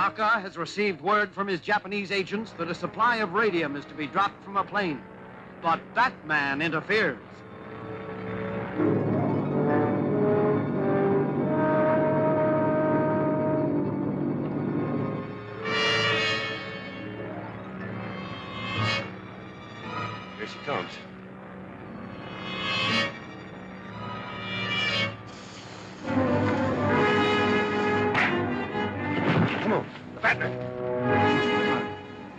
Tanaka has received word from his Japanese agents that a supply of radium is to be dropped from a plane. But Batman interferes. Here she comes. Come on, the Batman.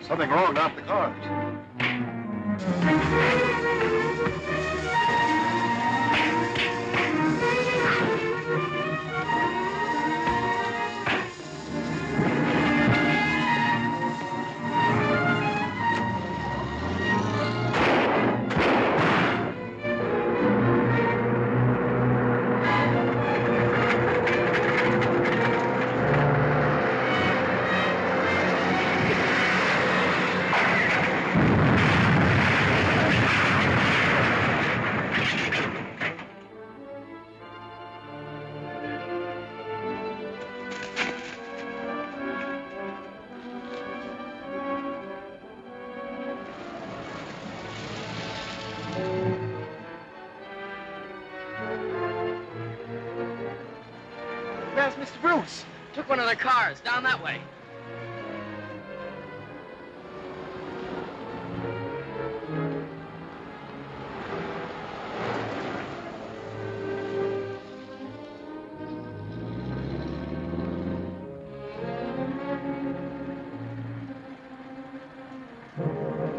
Something wrong down at the cars. Where's Mr. Bruce? Took one of the cars down that way.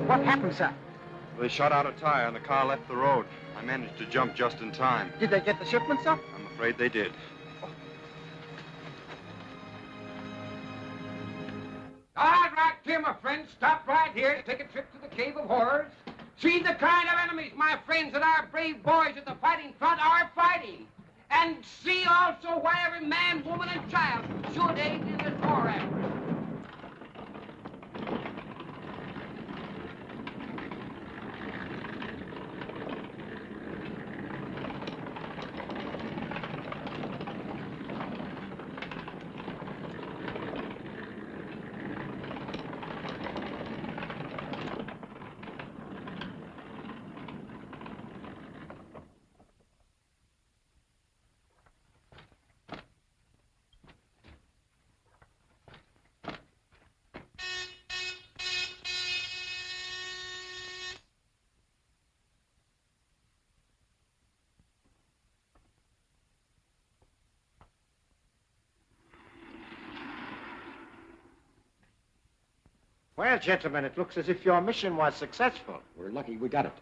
What happened, sir? They shot out a tire and the car left the road. I managed to jump just in time. Did they get the shipment, sir? I'm afraid they did. All right, here, my friends. Stop right here. Take a trip to the Cave of Horrors. See the kind of enemies, my friends, that our brave boys at the fighting front are fighting. And see also why every man, woman, and child should aid in this war effort. Well, gentlemen, it looks as if your mission was successful. We're lucky we got it.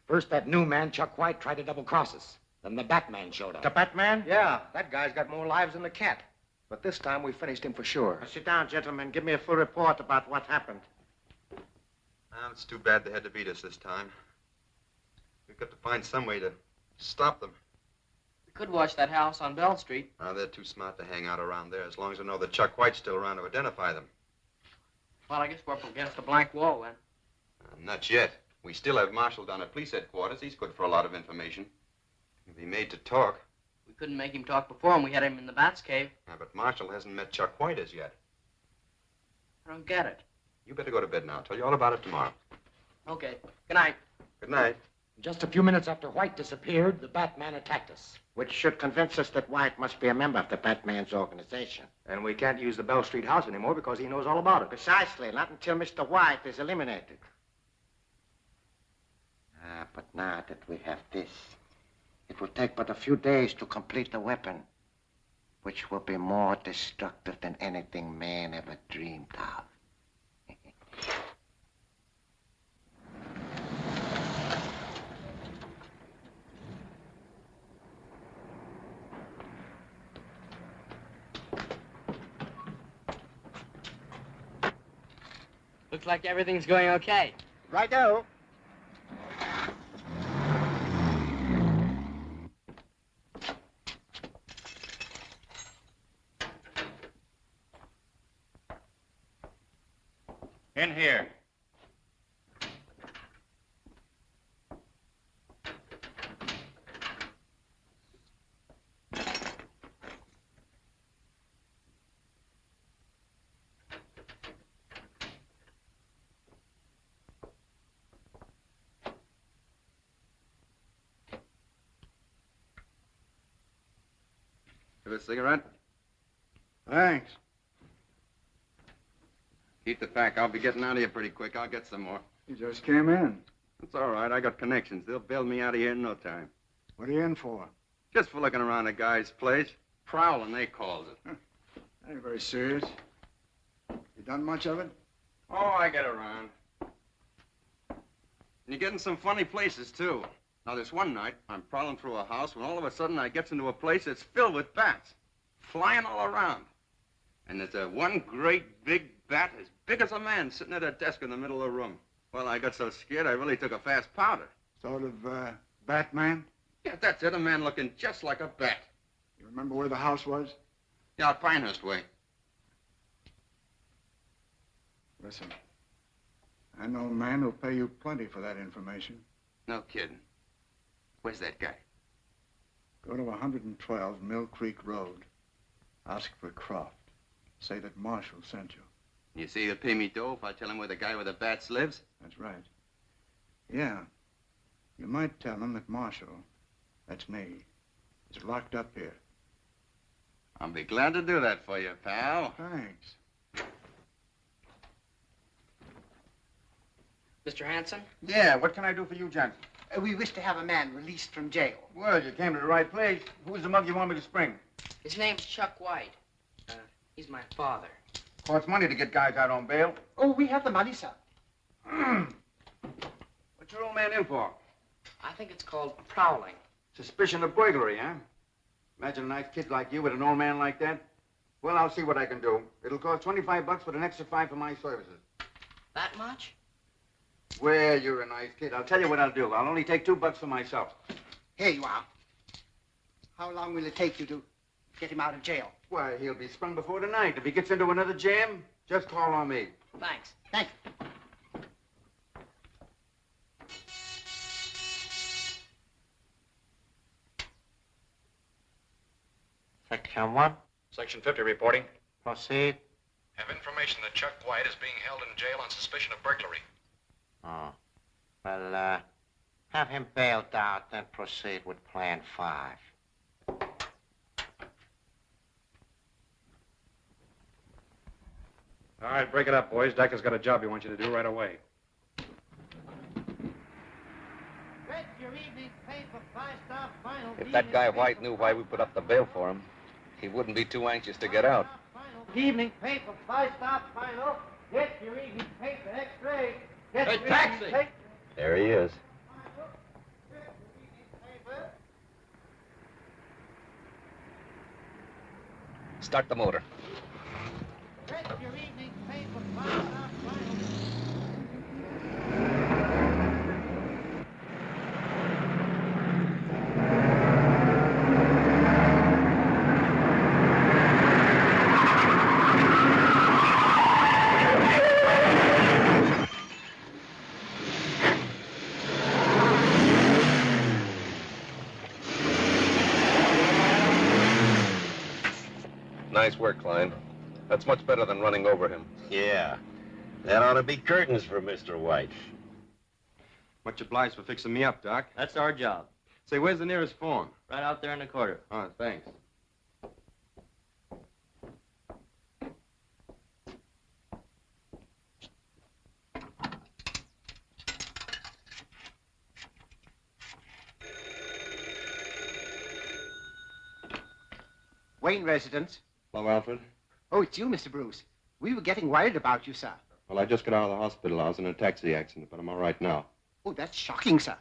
First, that new man, Chuck White, tried to double-cross us. Then the Batman showed up. The Batman? Yeah, that guy's got more lives than the cat. But this time we finished him for sure. Now, sit down, gentlemen. Give me a full report about what happened. Well, it's too bad they had to beat us this time. We've got to find some way to stop them. We could watch that house on Bell Street. Now, they're too smart to hang out around there as long as they know that Chuck White's still around to identify them. Well, I guess we're up against a blank wall then. Not yet. We still have Marshall down at police headquarters. He's good for a lot of information. He'll be made to talk. We couldn't make him talk before, and we had him in the Bat's cave. Yeah, but Marshall hasn't met Chuck White as yet. I don't get it. You better go to bed now. I'll tell you all about it tomorrow. Okay. Good night. Good night. Just a few minutes after White disappeared, the Batman attacked us. Which should convince us that White must be a member of the Batman's organization. And we can't use the Bell Street house anymore because he knows all about it. Precisely, not until Mr. White is eliminated. But now that we have this, it will take but a few days to complete the weapon, which will be more destructive than anything man ever dreamed of. Looks like everything's going okay. Righto. In here. Have a cigarette? Thanks. Keep the pack. I'll be getting out of here pretty quick. I'll get some more. You just came in. That's all right. I got connections. They'll bail me out of here in no time. What are you in for? Just for looking around a guy's place. Prowling, they calls it. That ain't very serious. You done much of it? Oh, I get around. And you're getting some funny places, too. Now, this one night, I'm prowling through a house when all of a sudden I gets into a place that's filled with bats, flying all around. And there's a one great big bat as big as a man sitting at a desk in the middle of the room. Well, I got so scared I really took a fast powder. Sort of, Batman? Yeah, that's it, a man looking just like a bat. You remember where the house was? Yeah, out Pinehurst way. Listen, I know a man who'll pay you plenty for that information. No kidding. Where's that guy? Go to 112 Mill Creek Road. Ask for Croft. Say that Marshall sent you. You say he'll pay me dough if I tell him where the guy with the bats lives? That's right. Yeah. You might tell him that Marshall, that's me, is locked up here. I'll be glad to do that for you, pal. Thanks. Mr. Hanson? Yeah, what can I do for you, Johnson? We wish to have a man released from jail. Well, you came to the right place. Who's the mug you want me to spring? His name's Chuck White. He's my father. Costs money to get guys out on bail. Oh, we have the money, sir. What's your old man in for? I think it's called prowling. Suspicion of burglary, huh? Imagine a nice kid like you with an old man like that. Well, I'll see what I can do. It'll cost $25 with an extra 5 for my services. That much? Well, you're a nice kid. I'll tell you what I'll do. I'll only take $2 for myself. Here you are. How long will it take you to get him out of jail? Why, he'll be sprung before tonight. If he gets into another jam, just call on me. Thanks. Thank you. Section 1. Section 50 reporting. Proceed. Have information that Chuck White is being held in jail on suspicion of burglary. Oh. Well, have him bailed out, then proceed with Plan 5. All right, break it up, boys. Decker's got a job he wants you to do right away. If that guy White knew why we put up the bail for him, he wouldn't be too anxious to get out. Evening paper, 5-star final. Get your evening paper, X-ray. Get Hey, your taxi! evening paper. There he is. Start the motor. Get your evening paper, 5-star final. Nice work, Klein. That's much better than running over him. Yeah. That ought to be curtains for Mr. White. Much obliged for fixing me up, Doc. That's our job. Say, where's the nearest phone? Right out there in the corner. Oh, thanks. Wayne residence. Hello, Alfred. Oh, it's you, Mr. Bruce. We were getting worried about you, sir. Well, I just got out of the hospital. I was in a taxi accident, but I'm all right now. Oh, that's shocking, sir.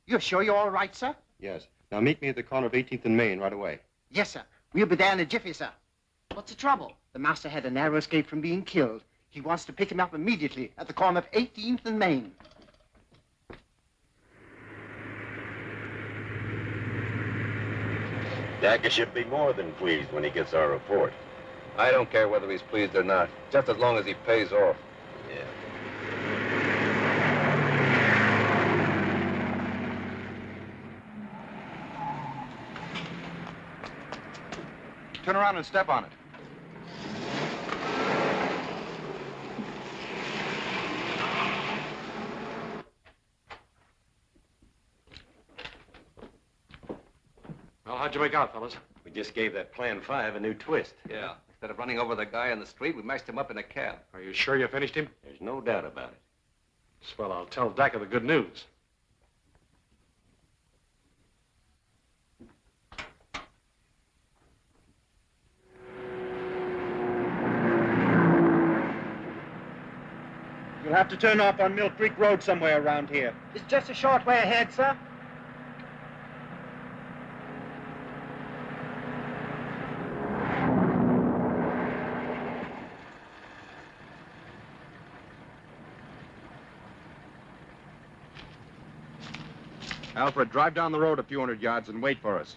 You're sure you're all right, sir? Yes. Now meet me at the corner of 18th and Main right away. Yes, sir. We'll be there in a jiffy, sir. What's the trouble? The master had a narrow escape from being killed. He wants to pick him up immediately at the corner of 18th and Main. Dacker should be more than pleased when he gets our report. I don't care whether he's pleased or not, just as long as he pays off. Yeah. Turn around and step on it. Well, how'd you make out, fellas? We just gave that Plan 5 a new twist. Yeah. Instead of running over the guy in the street, we mashed him up in a cab. Are you sure you finished him? There's no doubt about it. Swell, I'll tell Decker the good news. You'll have to turn off on Mill Creek Road somewhere around here. It's just a short way ahead, sir. Alfred, drive down the road a few hundred yards and wait for us.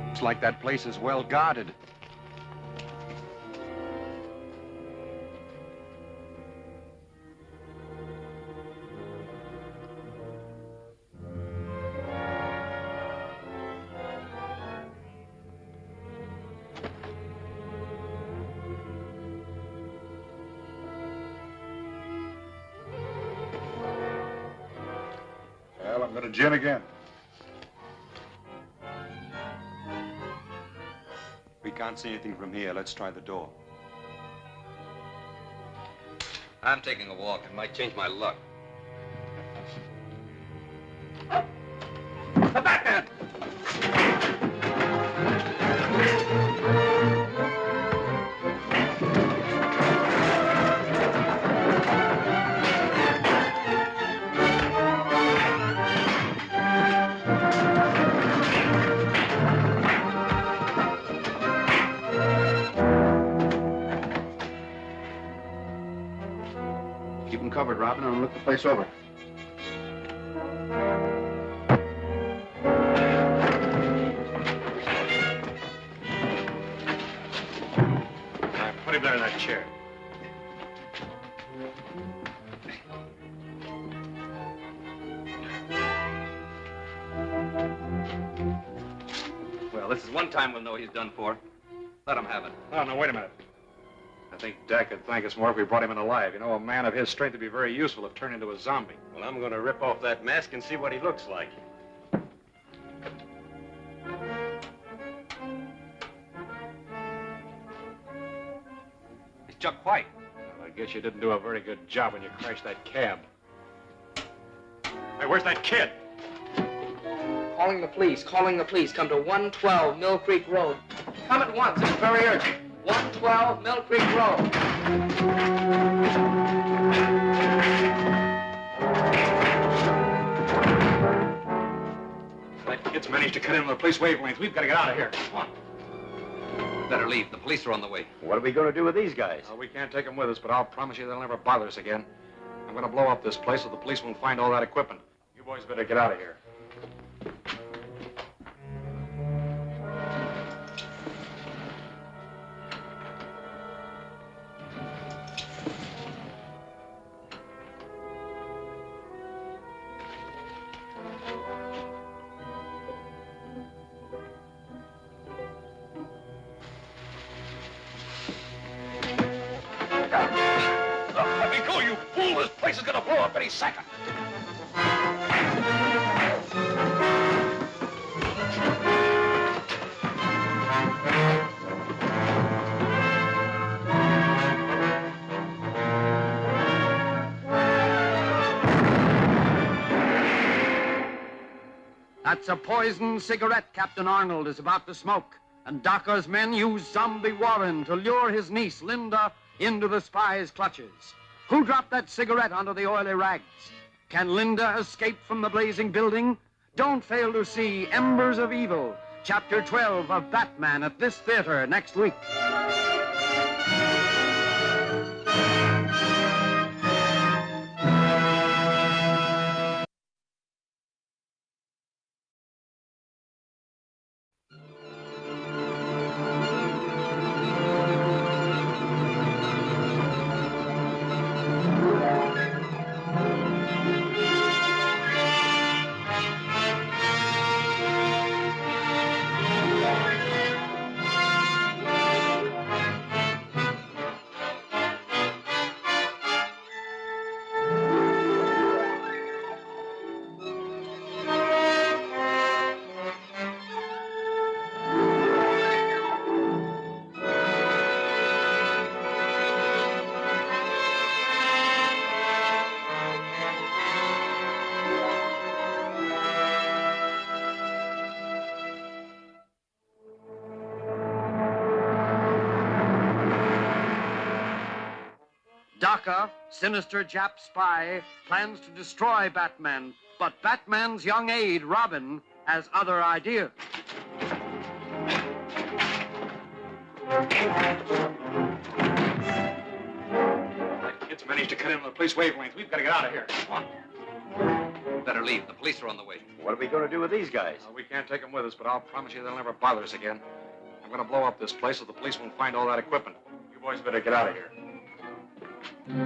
Looks like that place is well guarded. Well, I'm going to gin again. We can't see anything from here. Let's try the door. I'm taking a walk. It might change my luck. The Batman! Keep them covered, Robin, and look the place over. Put him there in that chair. Well, this is one time we'll know what he's done for. Let him have it. Oh, no, wait a minute. I think Dak could thank us more if we brought him in alive. You know, a man of his strength would be very useful if turned into a zombie. Well, I'm going to rip off that mask and see what he looks like. It's Chuck White. Well, I guess you didn't do a very good job when you crashed that cab. Hey, where's that kid? Calling the police. Calling the police. Come to 112 Mill Creek Road. Come at once. It's very urgent. 112 Mill Creek Road. That kid's managed to cut in on the police wavelength. We've got to get out of here. Come on. Better leave. The police are on the way. What are we going to do with these guys? We can't take them with us, but I'll promise you they'll never bother us again. I'm going to blow up this place so the police won't find all that equipment. You boys better get out of here. Let me go, you fool! This place is gonna blow up any second. That's a poisoned cigarette Captain Arnold is about to smoke. And Docker's men use Zombie Warren to lure his niece, Linda, into the spy's clutches. Who dropped that cigarette onto the oily rags? Can Linda escape from the blazing building? Don't fail to see Embers of Evil, Chapter 12 of Batman at this theater next week. Docker, sinister Jap spy, plans to destroy Batman, but Batman's young aide, Robin, has other ideas. That kid's managed to cut into the police wavelength. We've got to get out of here. Come on. Better leave. The police are on the way. What are we going to do with these guys? We can't take them with us, but I'll promise you they'll never bother us again. I'm going to blow up this place so the police won't find all that equipment. You boys better get out of here. Let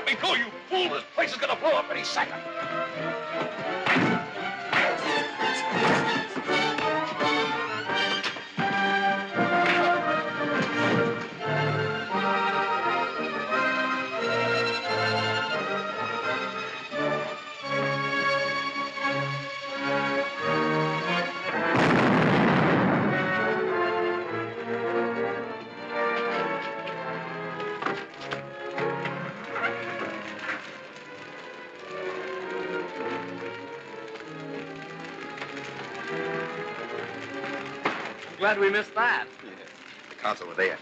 me go, you fool! This place is gonna blow up any second. Glad we missed that. The cops over there.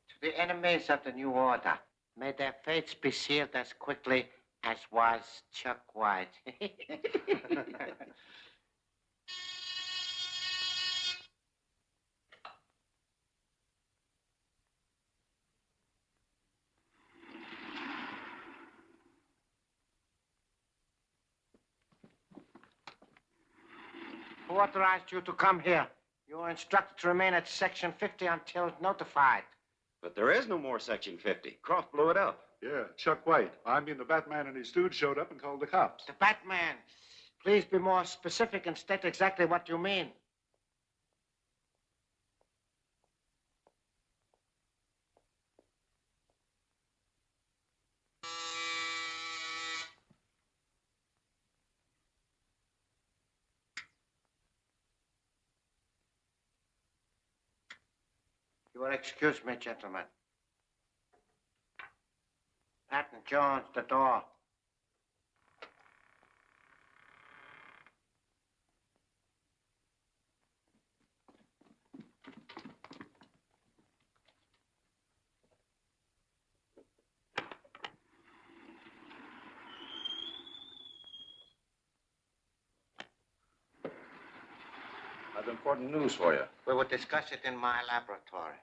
To the enemies of the new order, may their fates be sealed as quickly as was Chuck White. Who authorized you to come here? You were instructed to remain at Section 50 until notified. But there is no more Section 50. Croft blew it up. Yeah, Chuck White. I mean, the Batman and his stooge showed up and called the cops. The Batman. Please be more specific and state exactly what you mean. You will excuse me, gentlemen. Patton Jones, the door. I've important news for you. We will discuss it in my laboratory.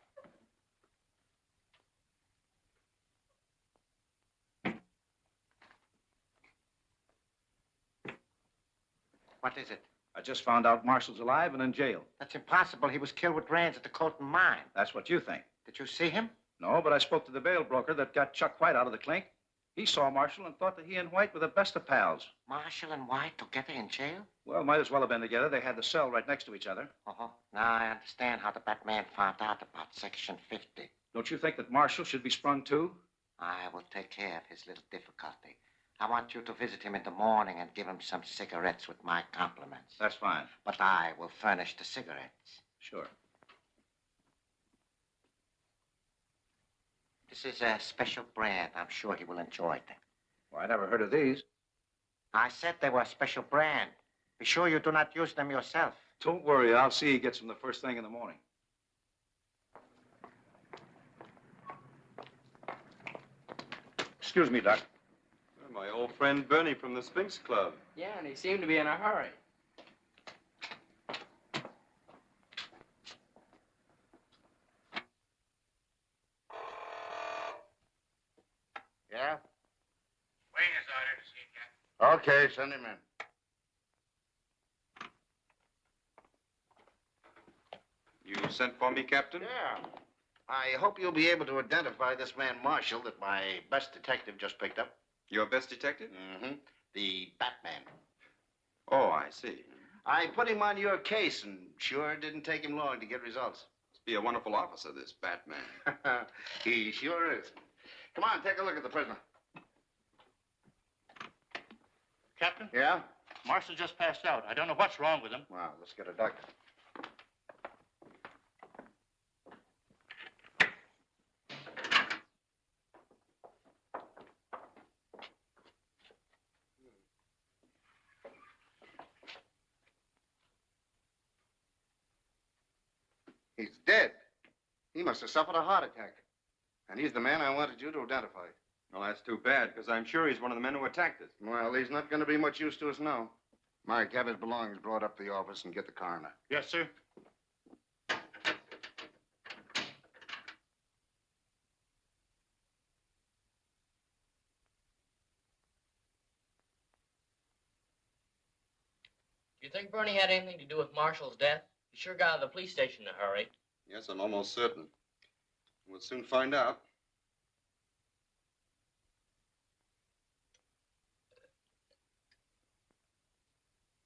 What is it? I just found out Marshall's alive and in jail. That's impossible. He was killed with Rands at the Colton mine. That's what you think. Did you see him? No, but I spoke to the bail broker that got Chuck White out of the clink. He saw Marshall and thought that he and White were the best of pals. Marshall and White together in jail? Well, might as well have been together. They had the cell right next to each other. Uh-huh. Now I understand how the Batman found out about Section 50. Don't you think that Marshall should be sprung too? I will take care of his little difficulty. I want you to visit him in the morning and give him some cigarettes with my compliments. That's fine. But I will furnish the cigarettes. Sure. This is a special brand. I'm sure he will enjoy them. Well, I never heard of these. I said they were a special brand. Be sure you do not use them yourself. Don't worry. I'll see he gets them the first thing in the morning. Excuse me, Doc. My old friend Bernie from the Sphinx Club. Yeah, and he seemed to be in a hurry. Yeah? Wayne is out here to see you, Captain. Okay, send him in. You sent for me, Captain? Yeah. I hope you'll be able to identify this man Marshall that my best detective just picked up. Your best detective? Mm-hmm. The Batman. Oh, I see. I put him on your case, and sure didn't take him long to get results. Must be a wonderful officer, this Batman. He sure is. Come on, take a look at the prisoner. Captain? Yeah? Marshall just passed out. I don't know what's wrong with him. Well, let's get a doctor. He's dead. He must have suffered a heart attack. And he's the man I wanted you to identify. Well, that's too bad, because I'm sure he's one of the men who attacked us. Well, he's not going to be much use to us now. Mark, have his belongings brought up to the office and get the coroner. Yes, sir. Do you think Bernie had anything to do with Marshall's death? He sure got out of the police station in a hurry. Yes, I'm almost certain. We'll soon find out.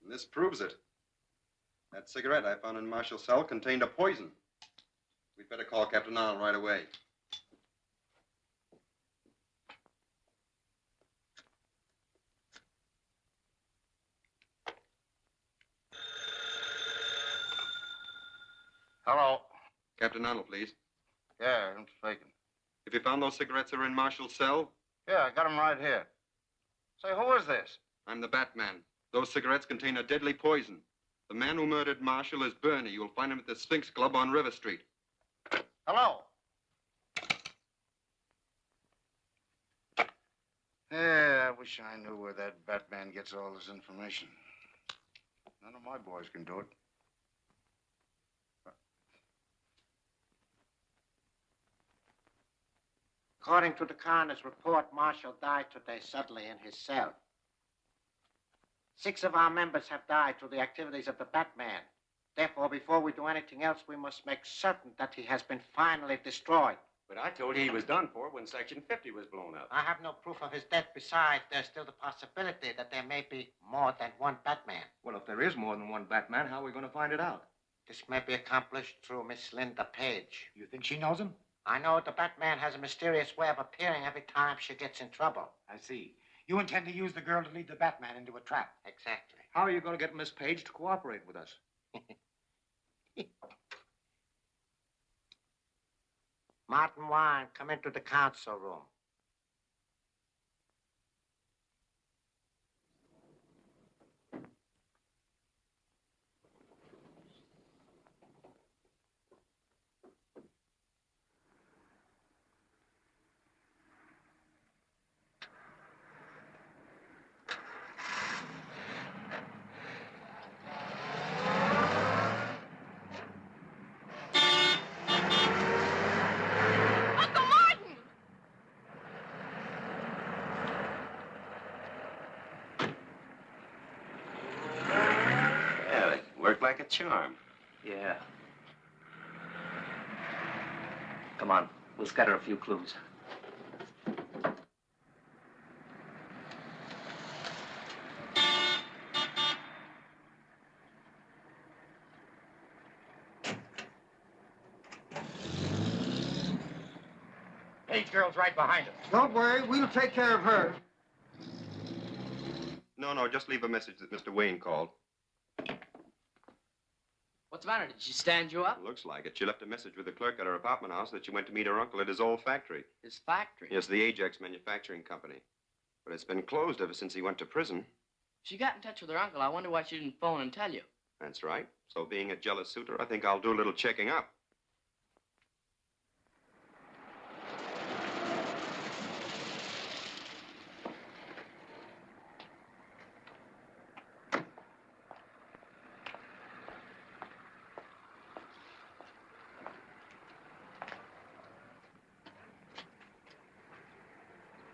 And this proves it. That cigarette I found in Marshall's cell contained a poison. We'd better call Captain Arnold right away. Hello. Captain Arnold, please. Yeah, I'm speaking. If you found those cigarettes that are in Marshall's cell, Yeah, I got him right here. Say, who is this? I'm the Batman. Those cigarettes contain a deadly poison. The man who murdered Marshall is Bernie. You'll find him at the Sphinx Club on River Street. Hello. Yeah, I wish I knew where that Batman gets all his information. None of my boys can do it. According to the coroner's report, Marshall died today suddenly in his cell. 6 of our members have died through the activities of the Batman. Therefore, before we do anything else, we must make certain that he has been finally destroyed. But I told you he was done for when Section 50 was blown up. I have no proof of his death. Besides, there's still the possibility that there may be more than one Batman. Well, if there is more than one Batman, how are we going to find it out? This may be accomplished through Miss Linda Page. You think she knows him? I know the Batman has a mysterious way of appearing every time she gets in trouble. I see. You intend to use the girl to lead the Batman into a trap. Exactly. How are you going to get Miss Page to cooperate with us? Martin Wine, come into the council room. Yeah, it worked like a charm. Yeah. Come on, we'll scatter a few clues. Page girl's right behind us. Don't worry, we'll take care of her. No, just leave a message that Mr. Wayne called. What's the matter? Did she stand you up? Looks like it. She left a message with the clerk at her apartment house that she went to meet her uncle at his old factory. His factory? Yes, the Ajax Manufacturing Company. But it's been closed ever since he went to prison. She got in touch with her uncle. I wonder why she didn't phone and tell you. That's right. So being a jealous suitor, I think I'll do a little checking up.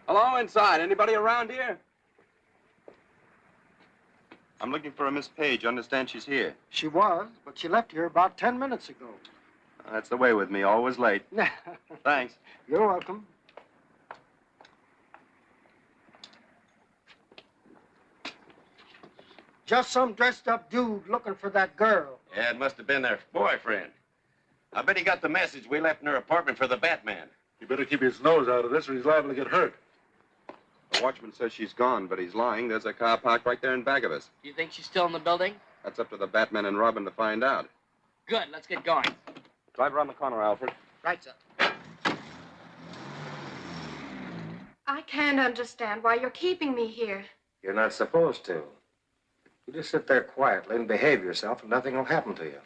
Hello, inside. Anybody around here? I'm looking for a Miss Page. Understand she's here. She was, but she left here about 10 minutes ago. That's the way with me, always late. Thanks. You're welcome. Just some dressed-up dude looking for that girl. Yeah, it must have been their boyfriend. I bet he got the message we left in her apartment for the Batman. You better keep his nose out of this or he's liable to get hurt. The watchman says she's gone, but he's lying. There's a car parked right there in back of us. You think she's still in the building? That's up to the Batman and Robin to find out. Good, let's get going. Drive around the corner, Alfred. Right, sir. I can't understand why you're keeping me here. You're not supposed to. You just sit there quietly and behave yourself, and nothing will happen to you.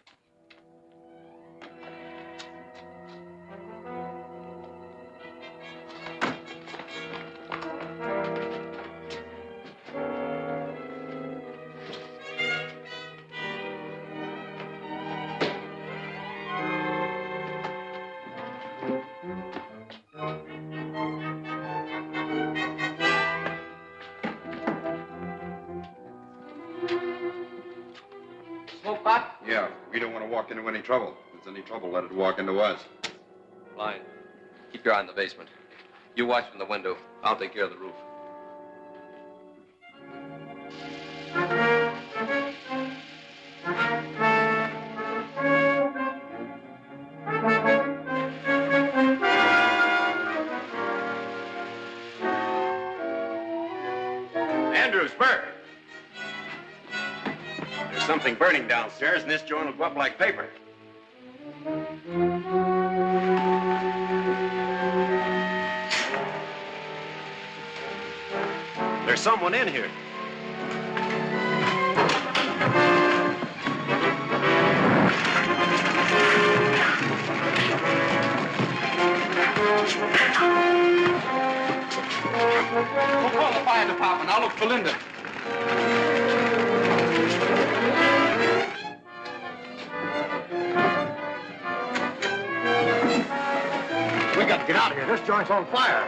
Smoke pot? Yeah, we don't want to walk into any trouble. If there's any trouble, let it walk into us. Fine. Keep your eye on the basement. You watch from the window. I'll take care of the roof. Andrews, Burke. There's something burning downstairs, and this joint will go up like paper. There's someone in here. We'll call the fire department. I'll look for Linda. We got to get out of here. This joint's on fire.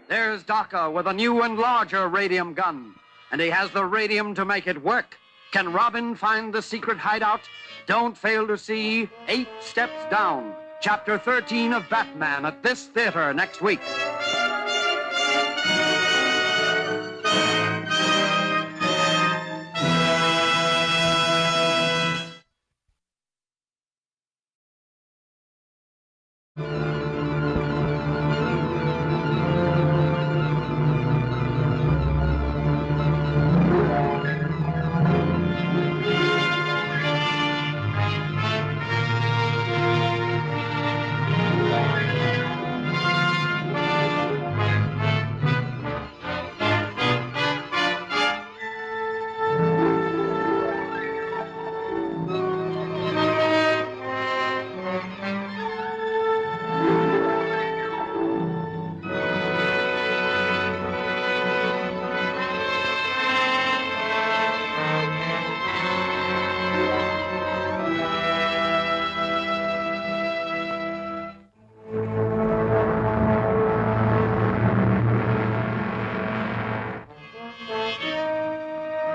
There's Docker with a new and larger radium gun, and he has the radium to make it work. Can Robin find the secret hideout? Don't fail to see 8 Steps Down, Chapter 13 of Batman at this theater next week.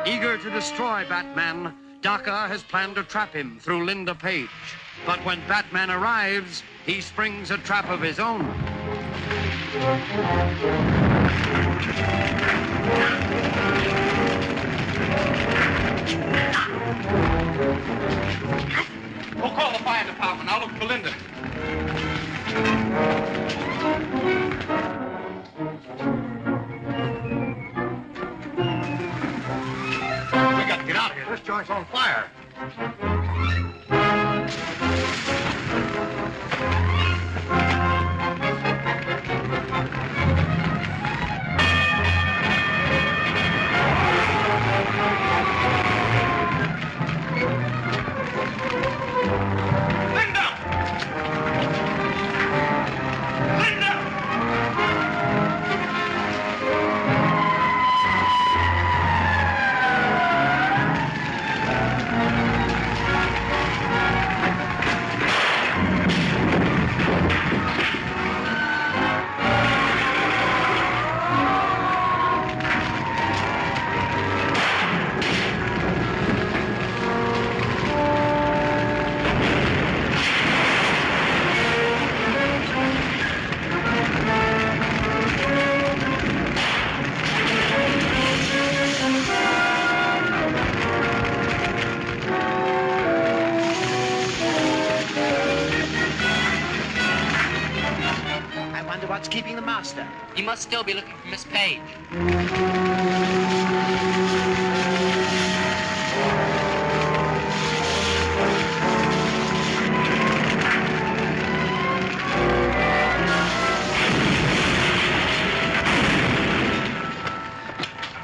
Eager to destroy Batman, Docker has planned to trap him through Linda Page. But when Batman arrives, he springs a trap of his own. We'll call the fire department. I'll look for Linda. joint's on fire. I wonder what's keeping the master. He must still be looking for Miss Page. I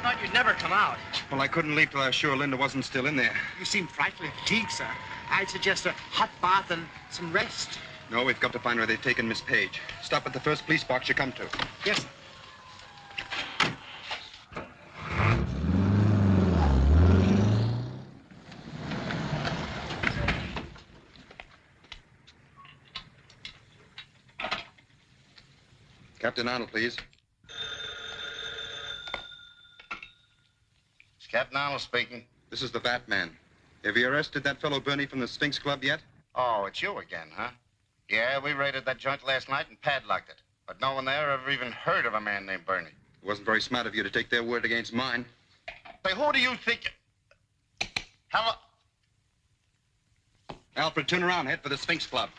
thought you'd never come out. Well, I couldn't leave till I was sure Linda wasn't still in there. You seem frightfully fatigued, sir. I'd suggest a hot bath and some rest. No, we've got to find where they've taken Miss Page. Stop at the first police box you come to. Yes, sir. Captain Arnold, please. It's Captain Arnold speaking. This is the Batman. Have you arrested that fellow Bernie from the Sphinx Club yet? Oh, it's you again, huh? Yeah, we raided that joint last night and padlocked it. But no one there ever even heard of a man named Bernie. It wasn't very smart of you to take their word against mine. Say, who do you think... Hello? Alfred, turn around. Head for the Sphinx Club.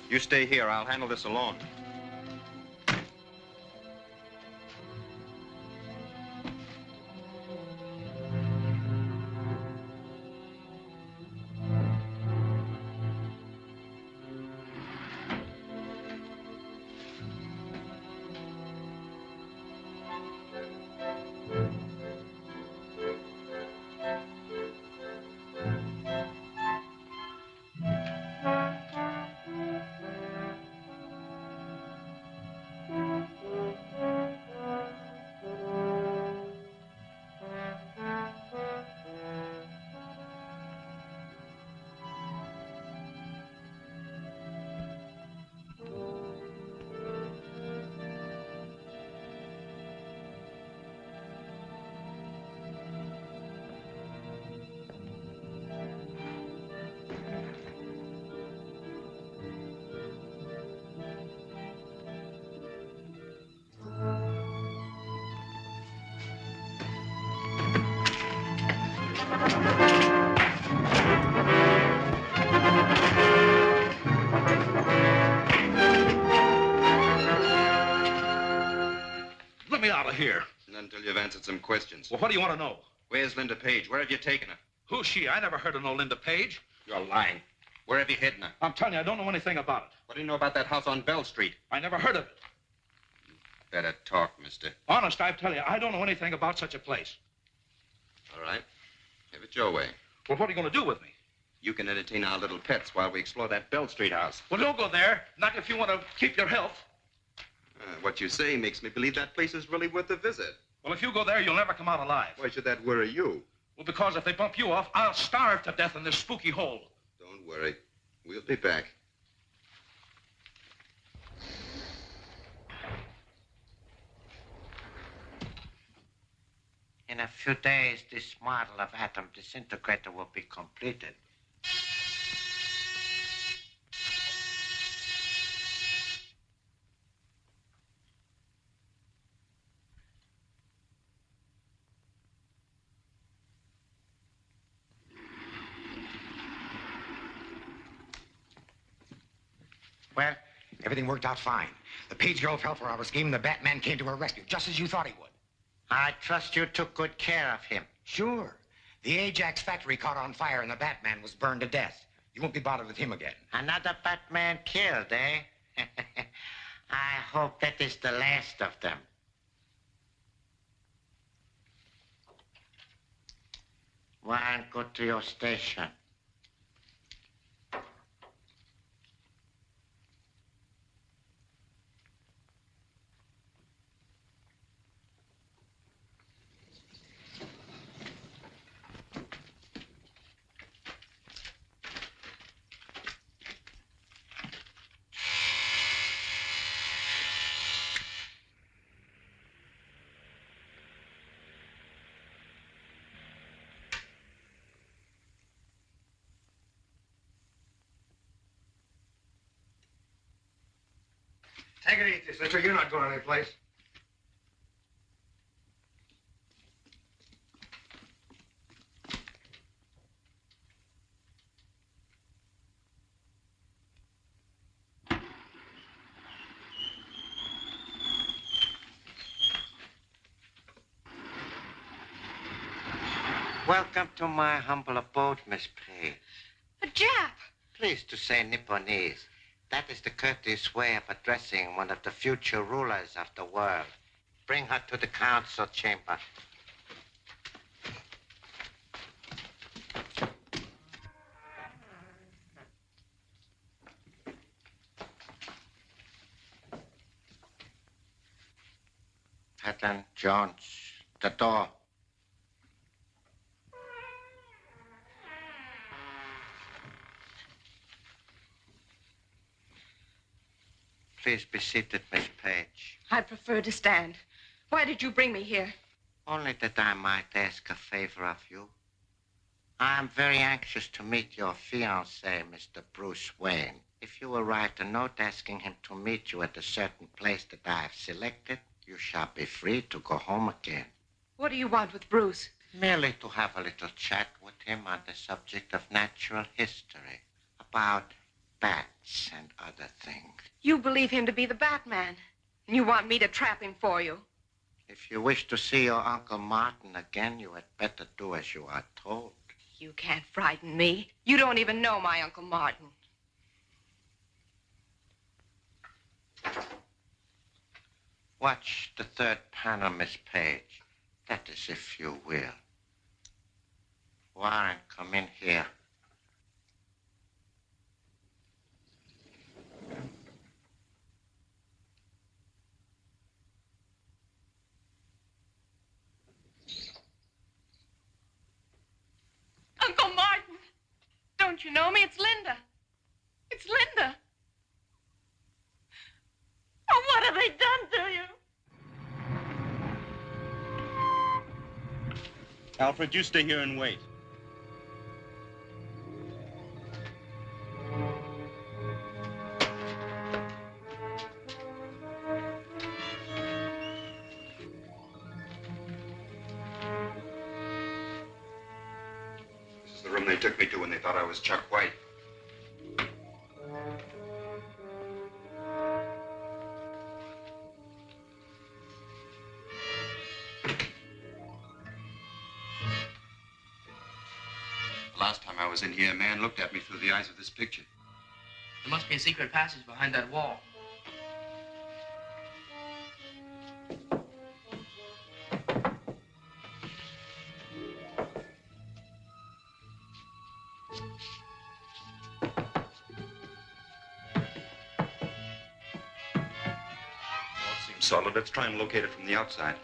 You stay here. I'll handle this alone. Let me out of here. Not until you've answered some questions. Well, what do you want to know? Where's Linda Page? Where have you taken her? Who's she? I never heard of no Linda Page. You're lying. Where have you hidden her? I'm telling you, I don't know anything about it. What do you know about that house on Bell Street? I never heard of it. Better talk, mister. Honest, I tell you, I don't know anything about such a place. All right. Have it your way. Well, what are you going to do with me? You can entertain our little pets while we explore that Bell Street house. Well, don't go there. Not if you want to keep your health. What you say makes me believe that place is really worth a visit. Well, if you go there, you'll never come out alive. Why should that worry you? Well, because if they bump you off, I'll starve to death in this spooky hole. Don't worry. We'll be back. In a few days, this model of atom disintegrator will be completed. Well, Everything worked out fine. The page girl fell for our scheme, and the Batman came to her rescue, just as you thought he would. I trust you took good care of him. Sure. The Ajax factory caught on fire, and the Batman was burned to death. You won't be bothered with him again. Another Batman killed, eh? I hope that is the last of them. Warren, go to your station. Take it easy, sister. You're not going anyplace. Welcome to my humble abode, Miss Page. A Jap. Pleased to say Nipponese. That is the courteous way of addressing one of the future rulers of the world. Bring her to the council chamber. Patton, Jones, the door. Please be seated, Miss Page. I'd prefer to stand. Why did you bring me here? Only that I might ask a favor of you. I am very anxious to meet your fiancé, Mr. Bruce Wayne. If you will write a note asking him to meet you at a certain place that I have selected, you shall be free to go home again. What do you want with Bruce? Merely to have a little chat with him on the subject of natural history, about bats and other things. You believe him to be the Batman, and you want me to trap him for you. If you wish to see your Uncle Martin again, you had better do as you are told. You can't frighten me. You don't even know my Uncle Martin. Watch the third panel, Miss Page. That is, if you will. Warren, come in here. Uncle Martin! Don't you know me? It's Linda. It's Linda. Oh, what have they done to you? Alfred, you stay here and wait. This is the room they took me to when they thought I was Chuck White. Last time I was in here, a man looked at me through the eyes of this picture. There must be a secret passage behind that wall. All seems solid. Let's try and locate it from the outside.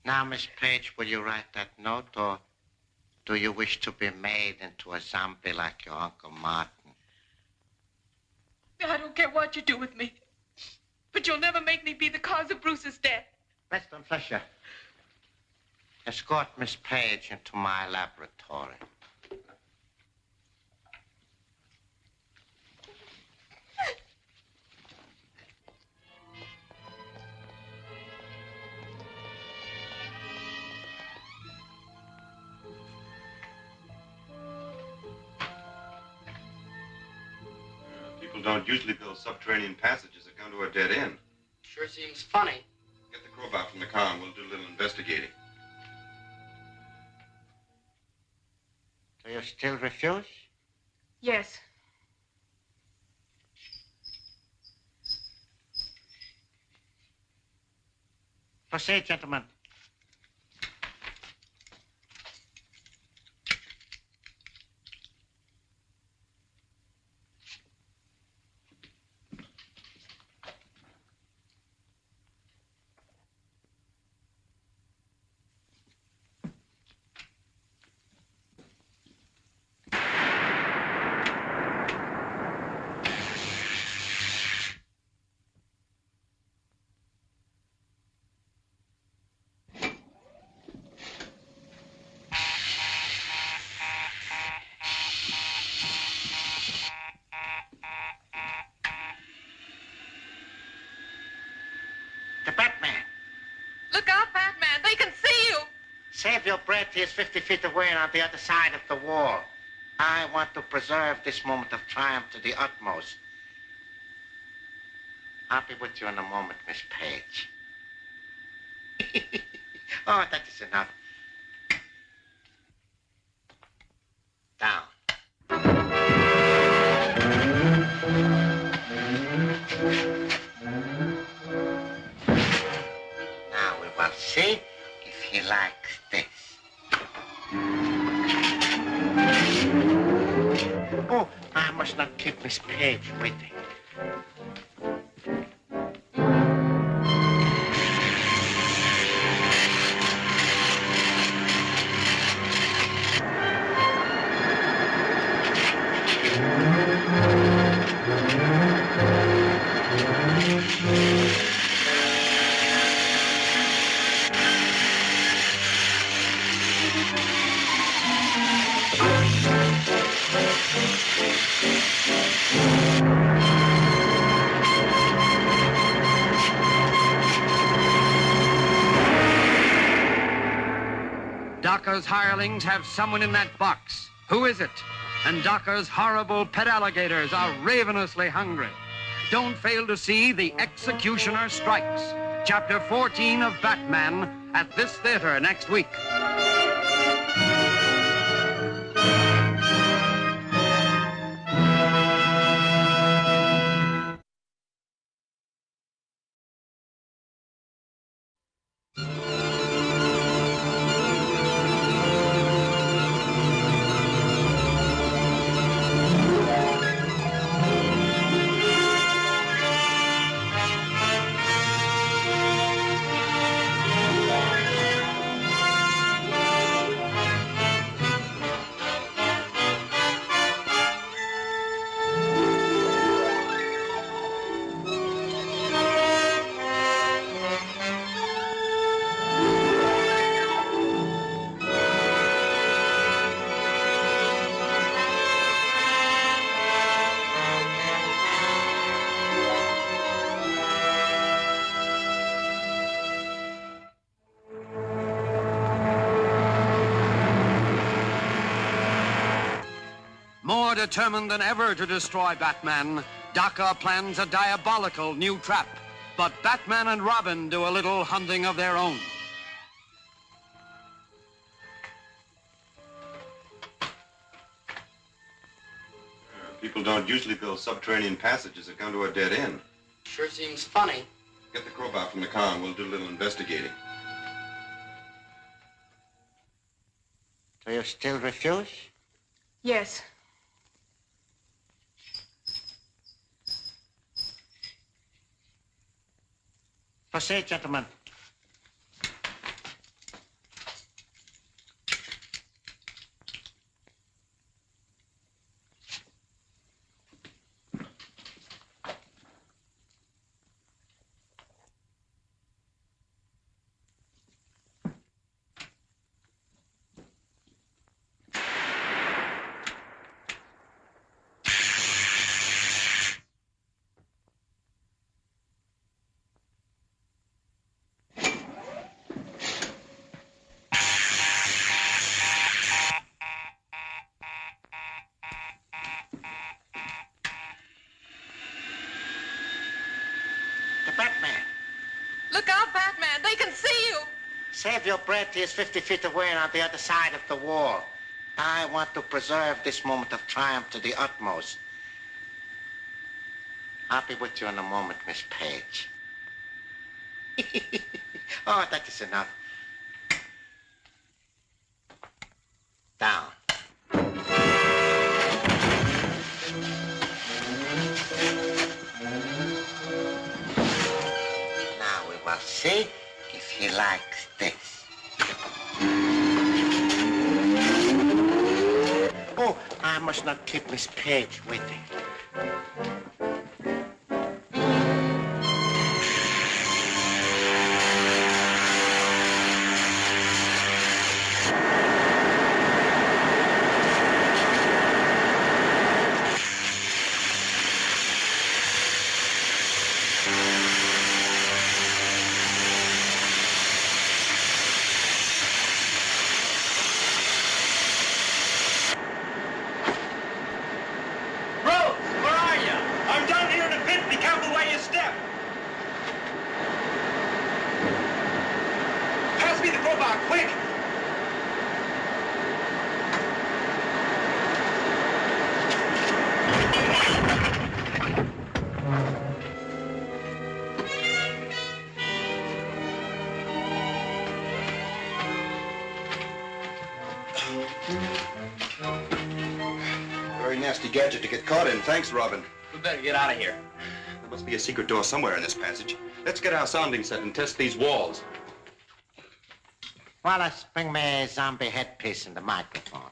Now, Miss Page, will you write that note, or do you wish to be made into a zombie like your Uncle Martin? I don't care what you do with me, but you'll never make me be the cause of Bruce's death. Weston Fletcher, escort Miss Page into my laboratory. don't usually build subterranean passages that come to a dead end. Sure seems funny. Get the crowbar from the car and we'll do a little investigating. Do you still refuse? Yes. Proceed, gentlemen. The Batman. Look out, Batman. They can see you. Save your breath. He is 50 feet away and on the other side of the wall. I want to preserve this moment of triumph to the utmost. I'll be with you in a moment, Miss Page. Oh, that is enough. Down. Now we will see if he likes this. Oh, I must not keep Miss Page waiting. Docker's hirelings have someone in that box. Who is it? And Docker's horrible pet alligators are ravenously hungry. Don't fail to see The Executioner Strikes, Chapter 14 of Batman, at this theater next week. More determined than ever to destroy Batman, Docker plans a diabolical new trap. But Batman and Robin do a little hunting of their own. People don't usually build subterranean passages that come to a dead end. Sure seems funny. Get the crowbar from the car and we'll do a little investigating. Do you still refuse? Yes. Proceed, gentlemen. Look out, Batman. They can see you. Save your breath. He is 50 feet away and on the other side of the wall. I want to preserve this moment of triumph to the utmost. I'll be with you in a moment, Miss Page. Oh, that is enough. Down. Now we will see if he likes this. Oh, I must not keep Miss Page waiting. Very nasty gadget to get caught in. Thanks, Robin. We better get out of here. There must be a secret door somewhere in this passage. Let's get our sounding set and test these walls. Wallace, bring me a zombie headpiece and the microphone.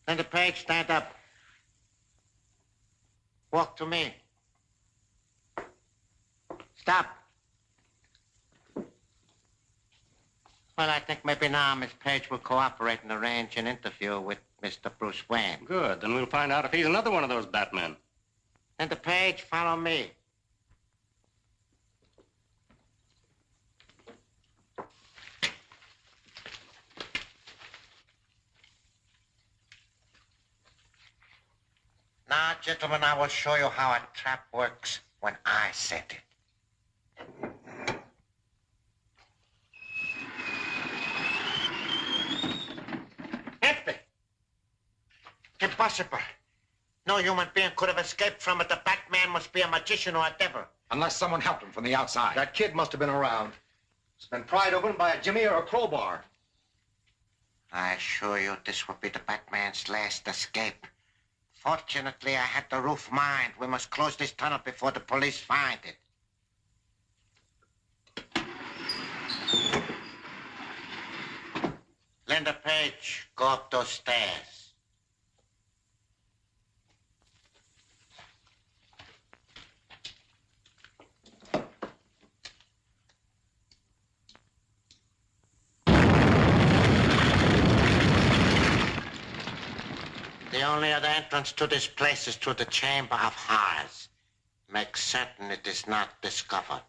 Linda Page, stand up. Walk to me. Stop. Well, I think maybe now Miss Page will cooperate and arrange an interview with Mr. Bruce Wayne. Good. Then we'll find out if he's another one of those Batmen. Linda Page, follow me. Now, gentlemen, I will show you how a trap works when I set it. Empty. Impossible. No human being could have escaped from it. The Batman must be a magician or a devil. Unless someone helped him from the outside. That kid must have been around. It's been pried open by a jimmy or a crowbar. I assure you this will be the Batman's last escape. Fortunately, I had the roof mined. We must close this tunnel before the police find it. Linda Page, go up those stairs. The only other entrance to this place is through the Chamber of Horrors. Make certain it is not discovered.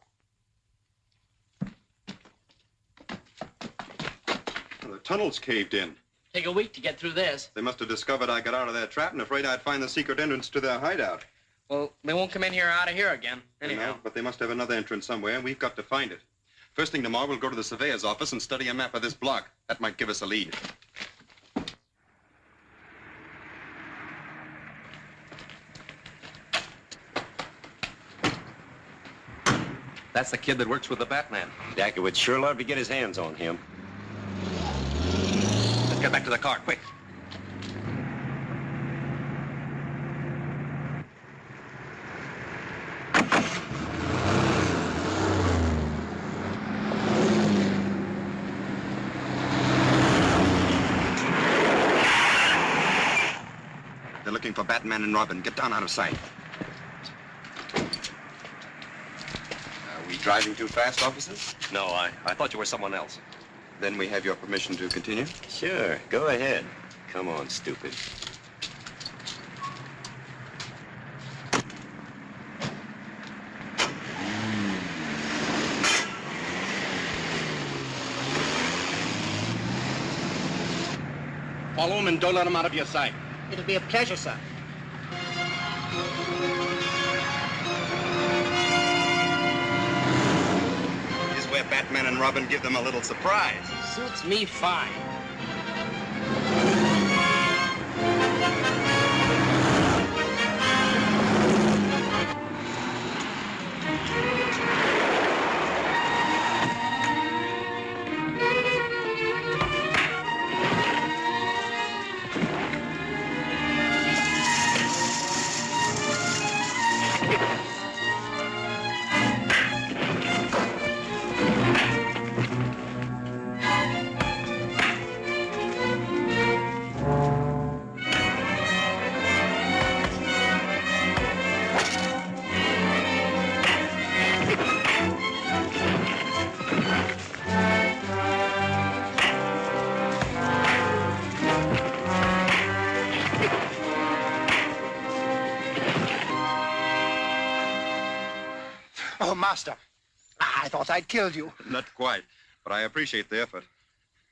Well, the tunnel's caved in. Take a week to get through this. They must have discovered I got out of their trap and afraid I'd find the secret entrance to their hideout. Well, they won't come in here or out of here again. Anyhow. No, but they must have another entrance somewhere, and we've got to find it. First thing tomorrow, we'll go to the surveyor's office and study a map of this block. That might give us a lead. That's the kid that works with the Batman. Dacker would sure love to get his hands on him. Let's get back to the car, quick. They're looking for Batman and Robin. Get down out of sight. Are we driving too fast, officers? No, I thought you were someone else. Then we have your permission to continue? Sure, go ahead. Come on, stupid. Follow him and don't let him out of your sight. It'll be a pleasure, sir. Here's where Batman and Robin give them a little surprise. Suits me fine. Oh, Master. I thought I'd killed you. Not quite, but I appreciate the effort.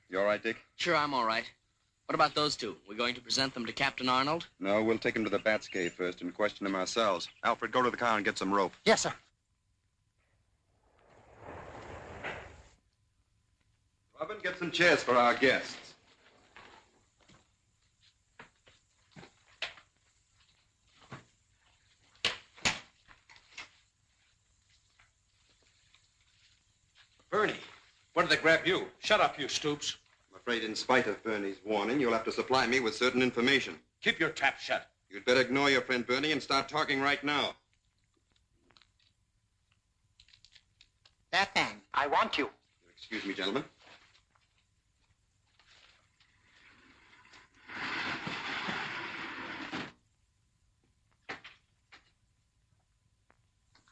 You all right, Dick? Sure, I'm all right. What about those two? We're going to present them to Captain Arnold? No, we'll take him to the Bat's cave first and question him ourselves. Alfred, go to the car and get some rope. Yes, sir. Robin, get some chairs for our guests. Bernie, what did they grab you? Shut up, you Stoops. I'm afraid in spite of Bernie's warning, you'll have to supply me with certain information. Keep your trap shut. You'd better ignore your friend Bernie and start talking right now. Batman, I want you. Excuse me, gentlemen.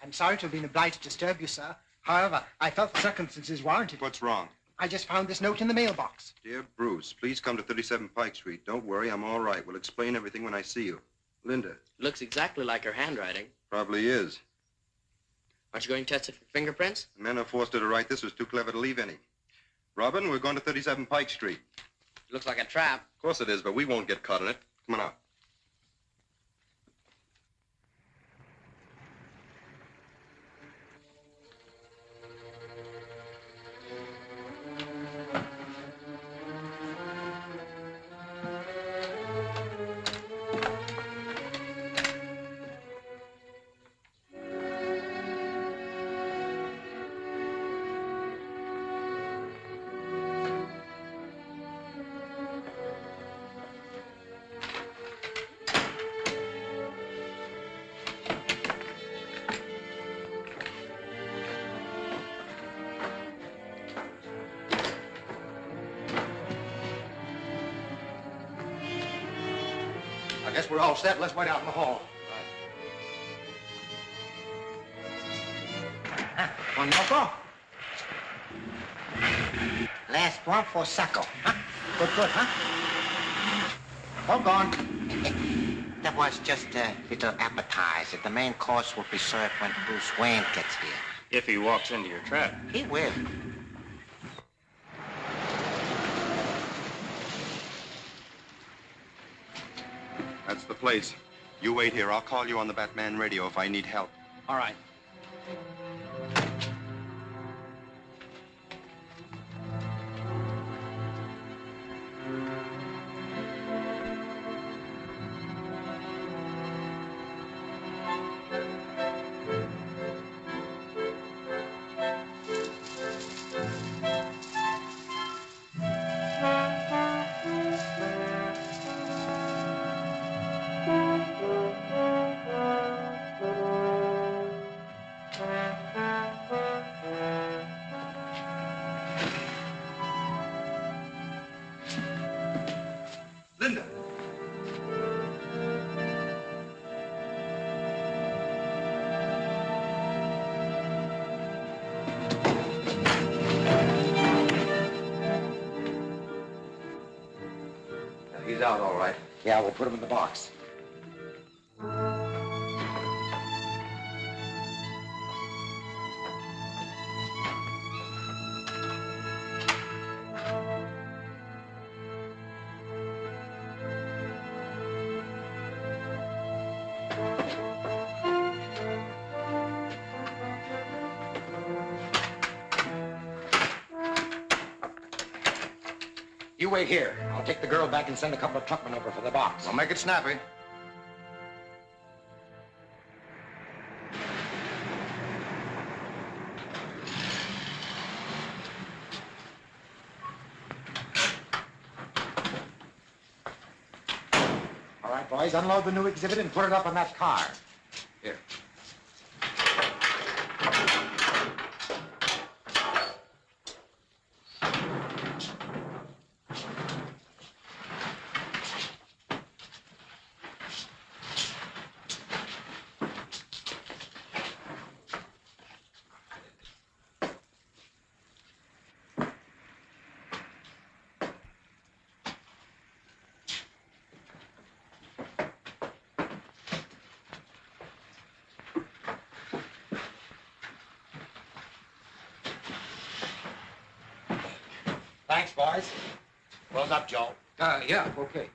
I'm sorry to have been obliged to disturb you, sir. However, I felt the circumstances warranted. What's wrong? I just found this note in the mailbox. Dear Bruce, please come to 37 Pike Street. Don't worry, I'm all right. We'll explain everything when I see you. Linda. Looks exactly like her handwriting. Probably is. Aren't you going to test it for fingerprints? The man who forced her to write this was too clever to leave any. Robin, we're going to 37 Pike Street. Looks like a trap. Of course it is, but we won't get caught in it. Come on out. I guess we're all set. Let's wait out in the hall. One more go. Last one for Sacco. Huh? Good, huh? All gone. That was just a little appetizer. The main course will be served when Bruce Wayne gets here. If he walks into your trap. He will. That's the place. You wait here. I'll call you on the Batman radio if I need help. All right. Linda. He's out all right. Yeah, we'll put him in the box. You wait here. I'll take the girl back and send a couple of truckmen over for the box. I'll make it snappy. All right, boys, unload the new exhibit and put it up on that car. Here. Thanks, boys. Close up, Joe. Yeah, okay.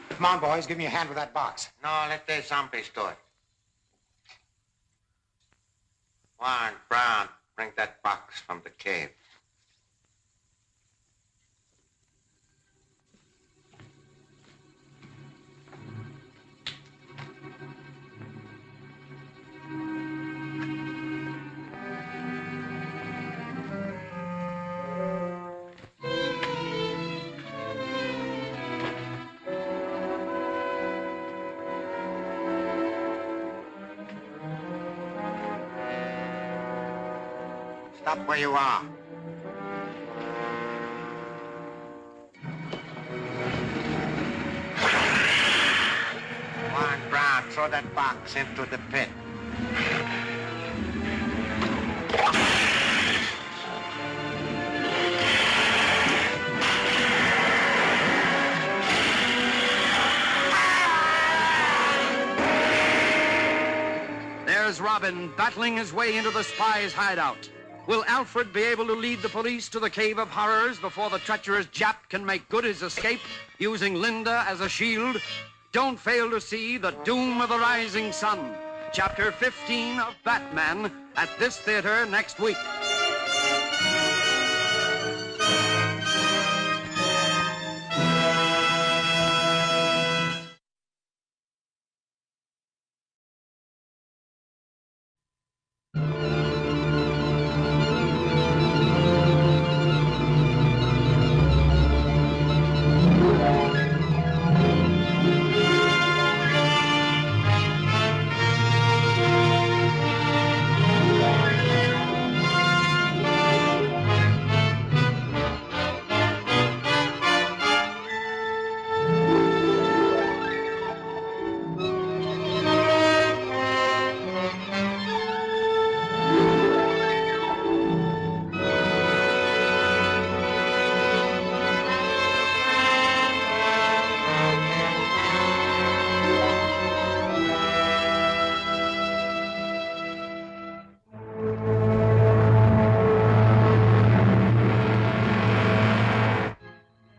Come on, boys, give me a hand with that box. No, let the zombies do it. Warren, Brown, bring that box from the cave. Stop where you are. Warren Brown, throw that box into the pit. There's Robin battling his way into the spy's hideout. Will Alfred be able to lead the police to the Cave of Horrors before the treacherous Jap can make good his escape, using Linda as a shield? Don't fail to see The Doom of the Rising Sun, Chapter 15 of Batman, at this theater next week.